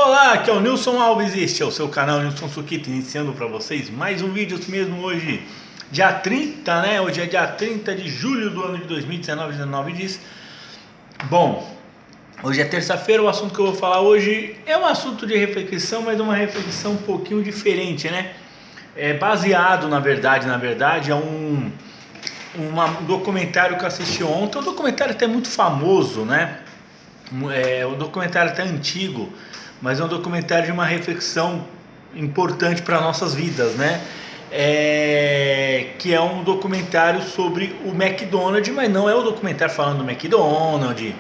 Olá, aqui é o Nilson Alves e este é o seu canal Nilson Sukita, iniciando para vocês mais um vídeo mesmo hoje, dia 30, né? Hoje é dia 30 de julho do ano de 2019, 19 dias. Bom, hoje é terça-feira, o assunto que eu vou falar hoje é um assunto de reflexão, mas uma reflexão um pouquinho diferente, né? É baseado, na verdade, é um documentário que eu assisti ontem, um documentário até muito famoso, né? É um documentário até antigo, mas é um documentário de uma reflexão importante para nossas vidas, né? Que é um documentário sobre o McDonald's, mas não é um documentário falando do McDonald's,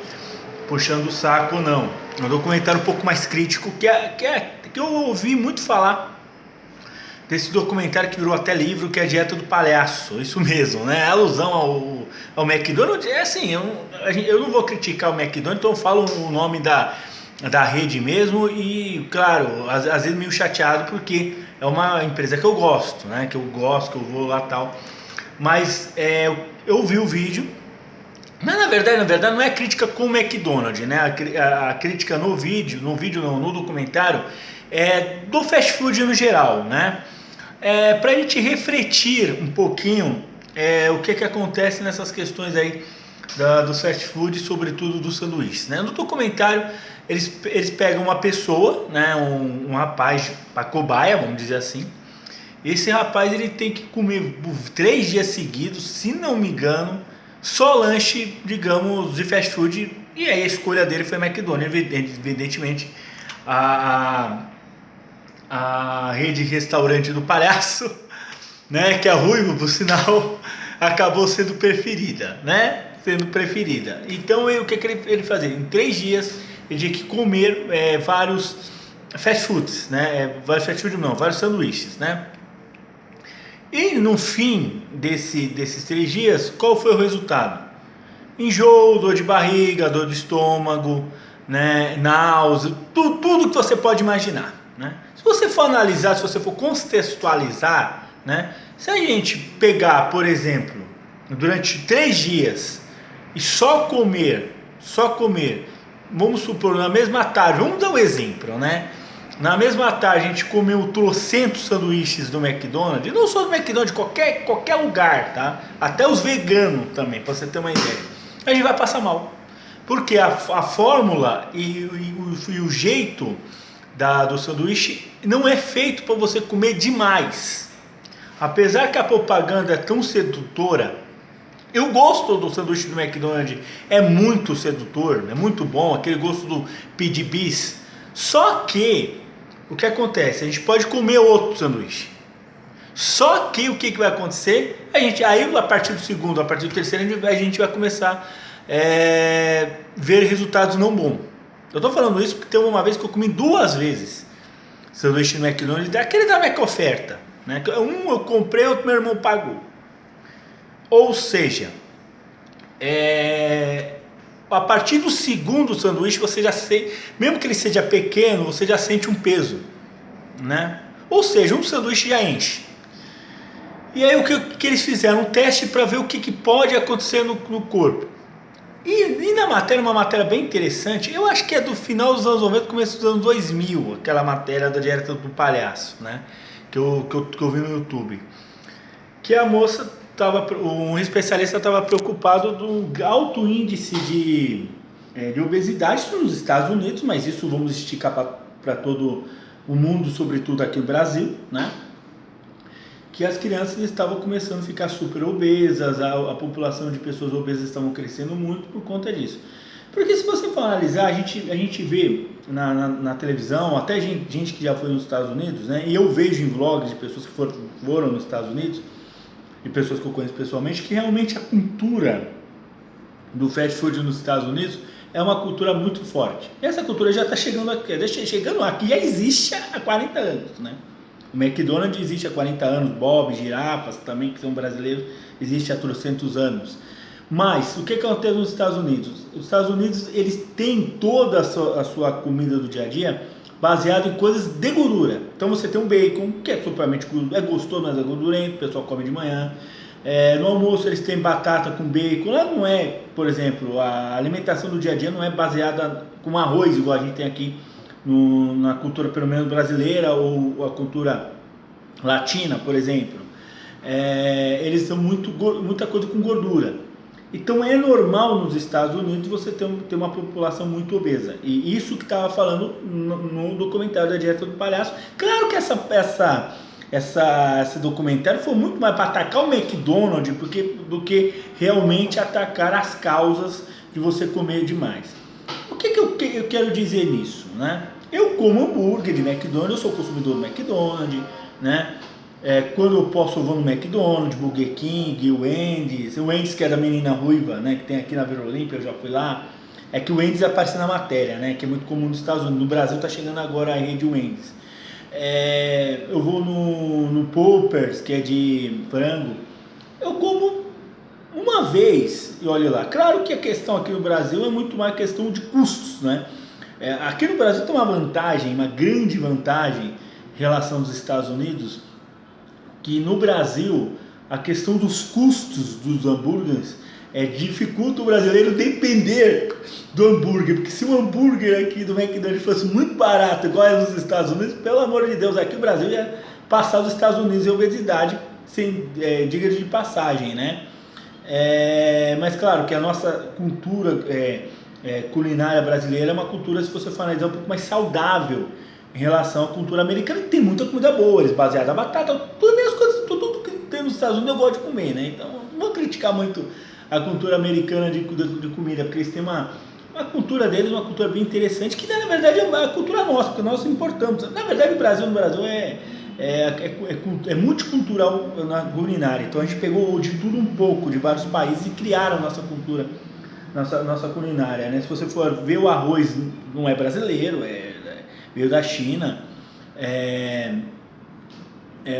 puxando o saco, não. É um documentário um pouco mais crítico, que eu ouvi muito falar desse documentário que virou até livro, que é a Dieta do Palhaço. Isso mesmo, né? A alusão ao McDonald's é assim, eu não vou criticar o McDonald's, então eu falo o nome da rede mesmo e, claro, às vezes meio chateado porque é uma empresa que eu gosto, né? Que eu gosto, que eu vou lá e tal. Mas eu vi o vídeo, mas na verdade não é crítica com o McDonald's, né? A crítica no documentário é do fast food no geral, né? Para a gente refletir um pouquinho o que acontece nessas questões aí do fast food, sobretudo dos sanduíches, né? No documentário eles pegam uma pessoa, né, um rapaz para cobaia, vamos dizer assim. Esse rapaz ele tem que comer 3 dias seguidos, se não me engano, só lanche, digamos, de fast food, e aí a escolha dele foi McDonald's, evidentemente a rede de restaurante do palhaço, né, que é ruivo, por sinal, acabou sendo preferida, né? Então o que ele fazia? Em 3 dias ele tinha que comer vários fast foods, né? Vários sanduíches, né? E no fim desses 3 dias, qual foi o resultado? Enjoo, dor de barriga, dor de estômago, né? Náusea, tudo que você pode imaginar, né? Se você for analisar, se você for contextualizar, né? Se a gente pegar, por exemplo, durante 3 dias e só comer, vamos supor, na mesma tarde, vamos dar um exemplo, né? Na mesma tarde a gente comeu trocentos sanduíches do McDonald's, e não só do McDonald's, qualquer lugar, tá? Até os veganos também, para você ter uma ideia. A gente vai passar mal, porque a fórmula e o jeito do sanduíche não é feito para você comer demais. Apesar que a propaganda é tão sedutora, eu gosto do sanduíche do McDonald's, é muito sedutor, é muito bom, aquele gosto do PDBs. Só que, o que acontece? A gente pode comer outro sanduíche. Só que o que vai acontecer? Aí a partir do segundo, a partir do terceiro, a gente vai começar a ver resultados não bons. Eu estou falando isso porque teve uma vez que eu comi 2 vezes sanduíche no McDonald's, aquele da Mac Oferta, né? Um eu comprei, outro meu irmão pagou. Ou seja, a partir do segundo sanduíche você já sente, mesmo que ele seja pequeno, você já sente um peso, né? Ou seja, um sanduíche já enche. E aí o que eles fizeram? Um teste para ver o que pode acontecer no corpo. E na matéria, uma matéria bem interessante, eu acho que é do final dos anos 90, começo dos anos 2000, aquela matéria da Dieta do Palhaço, né? Que eu vi no YouTube. Que a moça, um especialista estava preocupado do alto índice de obesidade nos Estados Unidos, mas isso vamos esticar para todo o mundo, sobretudo aqui no Brasil, né? Que as crianças estavam começando a ficar super obesas, a população de pessoas obesas estavam crescendo muito por conta disso. Porque se você for analisar, a gente vê na televisão, até gente que já foi nos Estados Unidos, né? E eu vejo em vlogs de pessoas que foram nos Estados Unidos, e pessoas que eu conheço pessoalmente, que realmente a cultura do fast food nos Estados Unidos é uma cultura muito forte. E essa cultura já está chegando aqui, já existe há 40 anos, né? O McDonald's existe há 40 anos, Bob, Girafas também, que são brasileiros, existe há 300 anos. Mas o que acontece nos Estados Unidos? Os Estados Unidos, eles têm toda a sua comida do dia a dia baseado em coisas de gordura. Então você tem um bacon, que é supermente gostoso, mas é gordurento, o pessoal come de manhã. No almoço eles têm batata com bacon. Lá não é, por exemplo, a alimentação do dia a dia não é baseada com arroz, igual a gente tem aqui na cultura pelo menos brasileira ou a cultura latina, por exemplo, eles são muita coisa com gordura. Então é normal nos Estados Unidos você ter uma população muito obesa. E isso que estava falando no documentário da Dieta do Palhaço. Claro que esse documentário foi muito mais para atacar o McDonald's do que realmente atacar as causas de você comer demais. O que eu quero dizer nisso, né? Eu como hambúrguer de McDonald's, eu sou consumidor do McDonald's, né? Quando eu posso eu vou no McDonald's, Burger King, o Wendy's que é da menina ruiva, né? Que tem aqui na Vila Olímpia, eu já fui lá. É que o Wendy's aparece na matéria, né? Que é muito comum nos Estados Unidos. No Brasil está chegando agora a rede Wendy's. Eu vou no Poppers, que é de frango. Eu como uma vez e olha lá. Claro que a questão aqui no Brasil é muito mais questão de custos, né? Aqui no Brasil tem uma grande vantagem em relação aos Estados Unidos, que no Brasil a questão dos custos dos hambúrgueres dificulta o brasileiro depender do hambúrguer, porque se o hambúrguer aqui do McDonald's fosse muito barato, igual é nos Estados Unidos, pelo amor de Deus, aqui o Brasil ia passar os Estados Unidos em obesidade, diga de passagem, né? Mas claro que a nossa cultura culinária brasileira é uma cultura, se você for analisar, um pouco mais saudável em relação à cultura americana, que tem muita comida boa, eles baseados na batata, tudo que tem nos Estados Unidos eu gosto de comer, né? Então não vou criticar muito a cultura americana de comida, porque eles têm a cultura deles, uma cultura bem interessante, que na verdade é a cultura nossa, porque nós importamos. Na verdade no Brasil é multicultural na culinária, então a gente pegou de tudo um pouco, de vários países, e criaram nossa cultura, nossa culinária, né? Se você for ver, o arroz não é brasileiro, veio da China.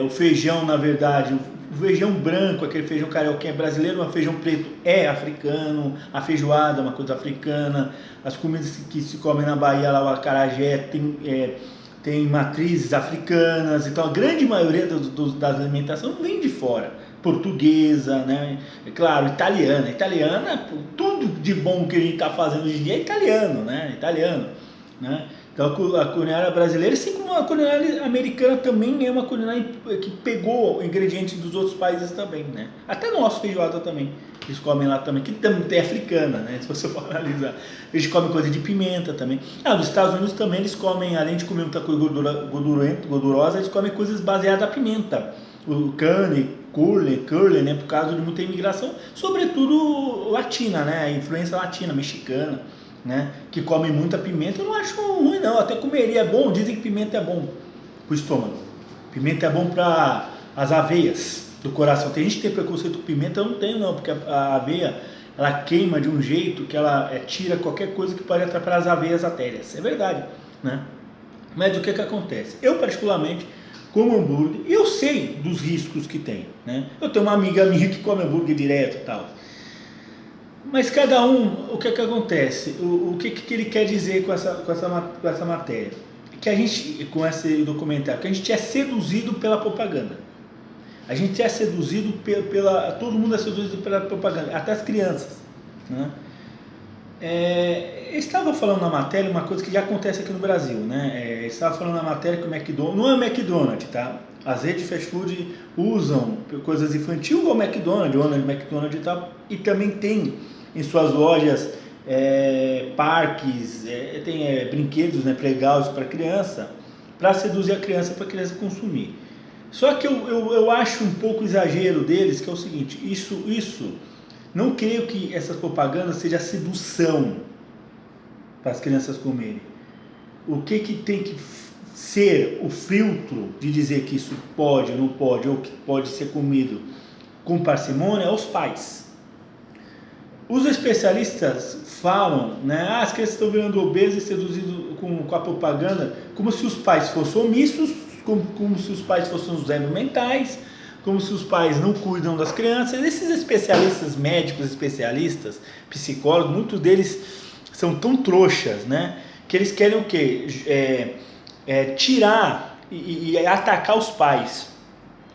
O feijão, na verdade, o feijão branco, aquele feijão carioquinha é brasileiro, mas o feijão preto é africano, a feijoada é uma coisa africana, as comidas que se comem na Bahia, lá o acarajé, tem matrizes africanas, então a grande maioria das alimentações vem de fora, portuguesa, né? É claro, italiana, tudo de bom que a gente está fazendo hoje em dia é italiano, né? Então a culinária brasileira, assim como a culinária americana, também é uma culinária que pegou ingredientes dos outros países também, né? Até nosso feijoada também, eles comem lá também, que também é africana, né? Se você for analisar, eles comem coisa de pimenta também. Nos Estados Unidos também eles comem, além de comer muita coisa gordurosa, eles comem coisas baseadas na pimenta. O curly, né? Por causa de muita imigração, sobretudo latina, né? A influência latina, mexicana, né, que come muita pimenta. Eu não acho ruim não, até comeria, é bom, dizem que pimenta é bom pro estômago, pimenta é bom para as aveias do coração. Tem gente que tem preconceito com pimenta, eu não tenho não, porque a aveia, ela queima de um jeito que ela tira qualquer coisa que pode atrapalhar as aveias artérias, é verdade, né? Mas o que acontece? Eu particularmente como hambúrguer, e eu sei dos riscos que tem, né? Eu tenho uma amiga minha que come hambúrguer direto e tal. Mas cada um, o que acontece? O que ele quer dizer com essa matéria? Que a gente, com esse documentário, que a gente é seduzido pela propaganda. A gente é seduzido todo mundo é seduzido pela propaganda, até as crianças, né? Estava falando na matéria uma coisa que já acontece aqui no Brasil, né? Estava falando na matéria que o McDonald's, não é o McDonald's, tá? As redes de fast food usam coisas infantis, igual o McDonald's, o Ronald McDonald e tal, e também tem em suas lojas parques, tem brinquedos, né, playgrounds para criança, para seduzir a criança, para a criança consumir. Só que eu acho um pouco exagero deles, que é o seguinte, isso não creio que essas propagandas seja sedução para as crianças comerem. O que tem que ser o filtro de dizer que isso pode, não pode, ou que pode ser comido com parcimônia é os pais. Os especialistas falam, né, as crianças estão virando obesas e seduzidas com a propaganda, como se os pais fossem omissos, como se os pais fossem os débeis mentais, como se os pais não cuidam das crianças. Esses especialistas, médicos especialistas, psicólogos, muitos deles são tão trouxas, né, que eles querem o quê? Tirar e atacar os pais,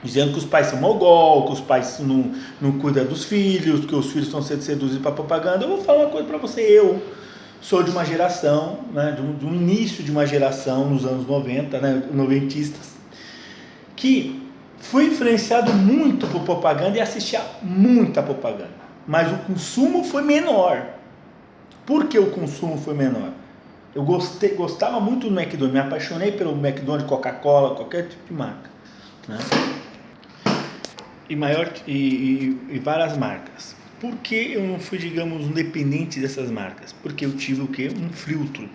dizendo que os pais são mogol, que os pais não cuidam dos filhos, que os filhos estão sendo seduzidos para propaganda. Eu vou falar uma coisa para você, eu sou de uma geração, né, de um início de uma geração nos anos 90, né, noventistas, que fui influenciado muito por propaganda e assistia muita propaganda, mas o consumo foi menor. Por que o consumo foi menor? Eu gostava muito do McDonald's, me apaixonei pelo McDonald's, Coca-Cola, qualquer tipo de marca, né? E várias marcas. Por que eu não fui, digamos, independente dessas marcas? Porque eu tive o quê? Um filtro.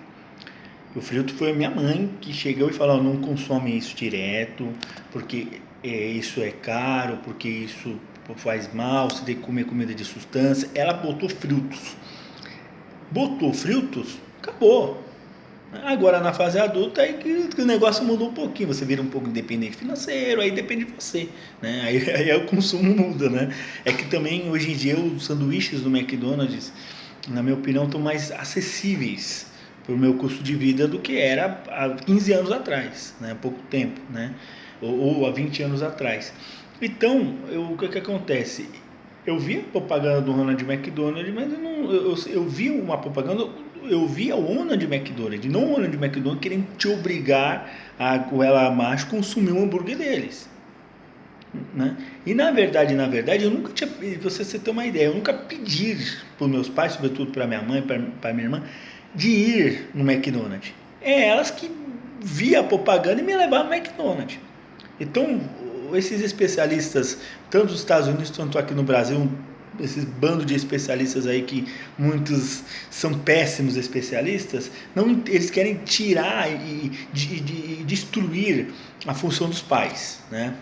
O filtro foi a minha mãe que chegou e falou: não consome isso direto, porque isso é caro, porque isso faz mal, você tem que comer comida de substância. Ela botou filtros. Botou filtros, acabou. Agora na fase adulta aí que o negócio mudou um pouquinho, você vira um pouco independente financeiro, aí depende de você, né? Aí o consumo muda, né? É que também hoje em dia os sanduíches do McDonald's, na minha opinião, estão mais acessíveis para o meu custo de vida do que era há 15 anos atrás, né? Há pouco tempo, né? Ou há 20 anos atrás. Então, o que acontece? Eu via propaganda do Ronald McDonald, mas eu vi uma propaganda, eu vi a Ronald McDonald, não o Ronald McDonald querendo te obrigar a goela abaixo consumir um hambúrguer deles, né? E na verdade, eu nunca tinha, você ter uma ideia, eu nunca pedi para os meus pais, sobretudo para minha mãe, para minha irmã, de ir no McDonald's. É elas que via a propaganda e me levavam no McDonald's. Então, esses especialistas, tanto nos Estados Unidos quanto aqui no Brasil, esses bandos de especialistas aí que muitos são péssimos especialistas, não, eles querem tirar e destruir a função dos pais, né?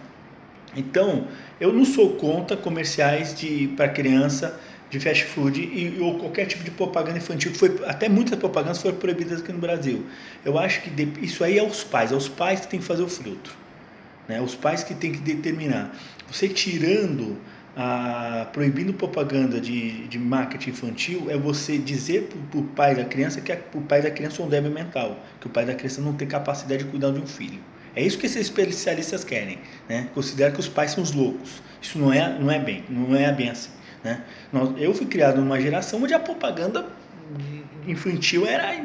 Então, eu não sou contra comerciais para criança de fast food ou qualquer tipo de propaganda infantil, que até muitas propagandas foram proibidas aqui no Brasil. Eu acho que isso aí é os pais que têm que fazer o filtro, né? Os pais que têm que determinar. Você tirando, proibindo propaganda de marketing infantil, é você dizer para o pai da criança que o pai da criança é um débil mental, que o pai da criança não tem capacidade de cuidar de um filho. É isso que esses especialistas querem, né? Consideram que os pais são os loucos. Isso não é bem assim, né? Eu fui criado numa geração onde a propaganda infantil era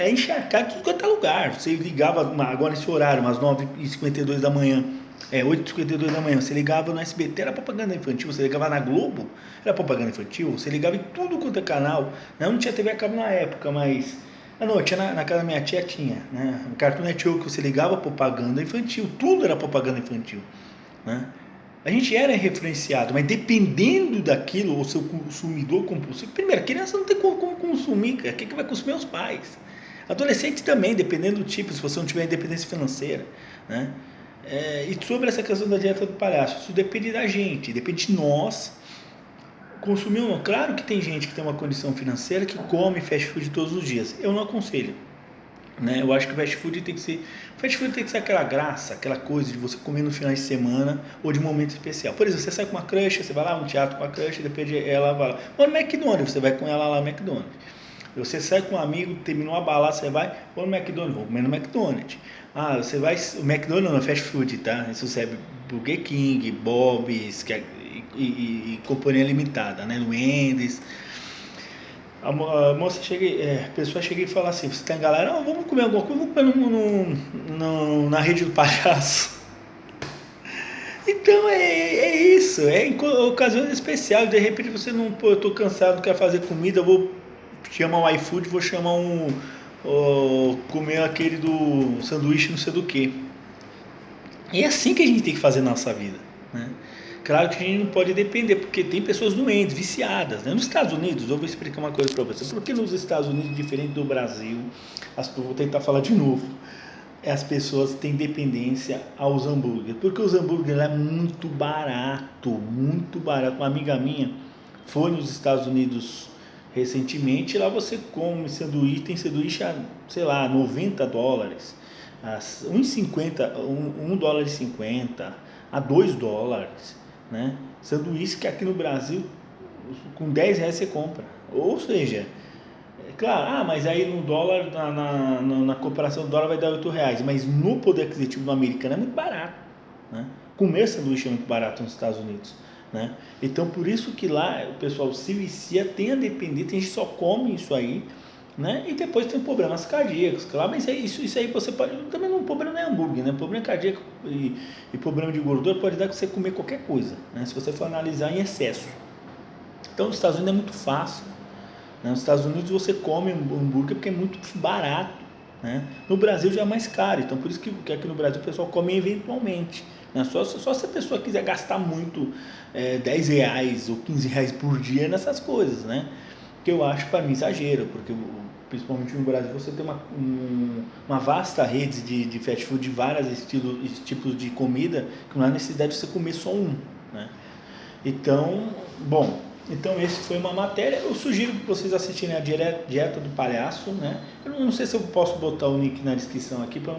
encharcada em tudo quanto é lugar. Você ligava agora nesse horário, umas 9h52 da manhã, 8h52 da manhã, você ligava no SBT, era propaganda infantil. Você ligava na Globo, era propaganda infantil. Você ligava em tudo quanto é canal. Não tinha TV a cabo na época, mas não, tinha na casa da minha tia, tinha, né? No Cartoon Network você ligava, propaganda infantil, tudo era propaganda infantil, né? A gente era referenciado, mas dependendo daquilo, o seu consumidor compulsivo, primeiro, a criança não tem como consumir, cara. Quem que vai consumir? Os pais. Adolescente também, dependendo do tipo, se você não tiver independência financeira, né? E sobre essa questão da dieta do palhaço, isso depende da gente, depende de nós consumir ou não. Claro que tem gente que tem uma condição financeira que come fast food todos os dias. Eu não aconselho, né? Eu acho que o fast food tem que ser aquela graça, aquela coisa de você comer no final de semana ou de momento especial. Por exemplo, você sai com uma crush, você vai lá no teatro com a crush, depois ela vai lá. Ou no McDonald's, você vai com ela lá no McDonald's. Você sai com um amigo, terminou a balada, você vai, ou no McDonald's, vou comer no McDonald's. Você vai, o McDonald's não é fast food, tá? Isso serve Burger King, Bob's, e companhia limitada, né? No Wendy's. A moça a pessoa chega e fala assim: você tem galera, vamos comer alguma coisa, vamos comer na rede do palhaço. Então é isso, em ocasiões especiais. De repente você não, eu tô cansado, quero fazer comida, eu vou chamar um iFood, vou chamar comer aquele do sanduíche não sei do que. E é assim que a gente tem que fazer na nossa vida, né? Claro que a gente não pode depender, porque tem pessoas doentes, viciadas, né? Nos Estados Unidos, eu vou explicar uma coisa para você. Por que nos Estados Unidos, diferente do Brasil, vou tentar falar de novo, as pessoas têm dependência aos hambúrgueres? Porque os hambúrgueres é muito barato, muito barato. Uma amiga minha foi nos Estados Unidos recentemente, e lá você come sanduíche, tem sanduíche a, sei lá, $90, a $1,50, $1,50 a $2, né? Sanduíche que aqui no Brasil com R$10 você compra. Ou seja, claro, mas aí no dólar, na comparação do dólar vai dar R$8, mas no poder aquisitivo do americano é muito barato, né? Comer sanduíche é muito barato nos Estados Unidos, né? Então por isso que lá o pessoal se vicia, tem a depender, tem gente que só come isso aí, né? E depois tem problemas cardíacos, claro, mas isso aí você pode. Também não, o problema não é hambúrguer, né? O problema cardíaco e problema de gordura pode dar que você comer qualquer coisa, né? Se você for analisar em excesso. Então, nos Estados Unidos é muito fácil, né? Nos Estados Unidos você come hambúrguer porque é muito barato, né? No Brasil já é mais caro, então por isso que aqui no Brasil o pessoal come eventualmente, né? Só se a pessoa quiser gastar muito, R$ 10 ou R$ 15 por dia nessas coisas, né? Que eu acho para mim exagero, porque principalmente no Brasil você tem uma vasta rede de fast food de vários tipos de comida, que não há necessidade de você comer só um, né? Então, bom, então esse foi uma matéria. Eu sugiro que vocês assistirem a Dieta do Palhaço, né? Eu não sei se eu posso botar o link na descrição aqui para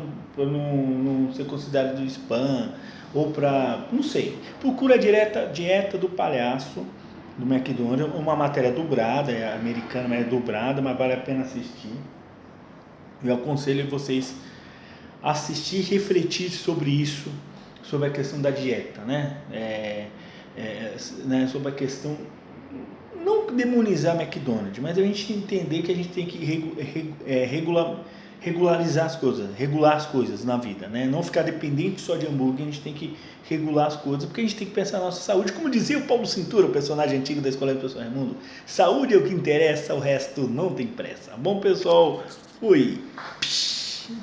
não ser considerado spam ou para, não sei. Procura a Dieta do Palhaço do McDonald's, uma matéria dobrada, é americana, mas é dobrada, mas vale a pena assistir. Eu aconselho vocês a assistir e refletir sobre isso, sobre a questão da dieta, né? Né? Sobre a questão, não demonizar McDonald's, mas a gente entender que a gente tem que regularizar as coisas, regular as coisas na vida, né? Não ficar dependente só de hambúrguer, a gente tem que regular as coisas, porque a gente tem que pensar na nossa saúde, como dizia o Paulo Cintura, o personagem antigo da Escola do Professor Raimundo: saúde é o que interessa, o resto não tem pressa. Bom, pessoal, fui!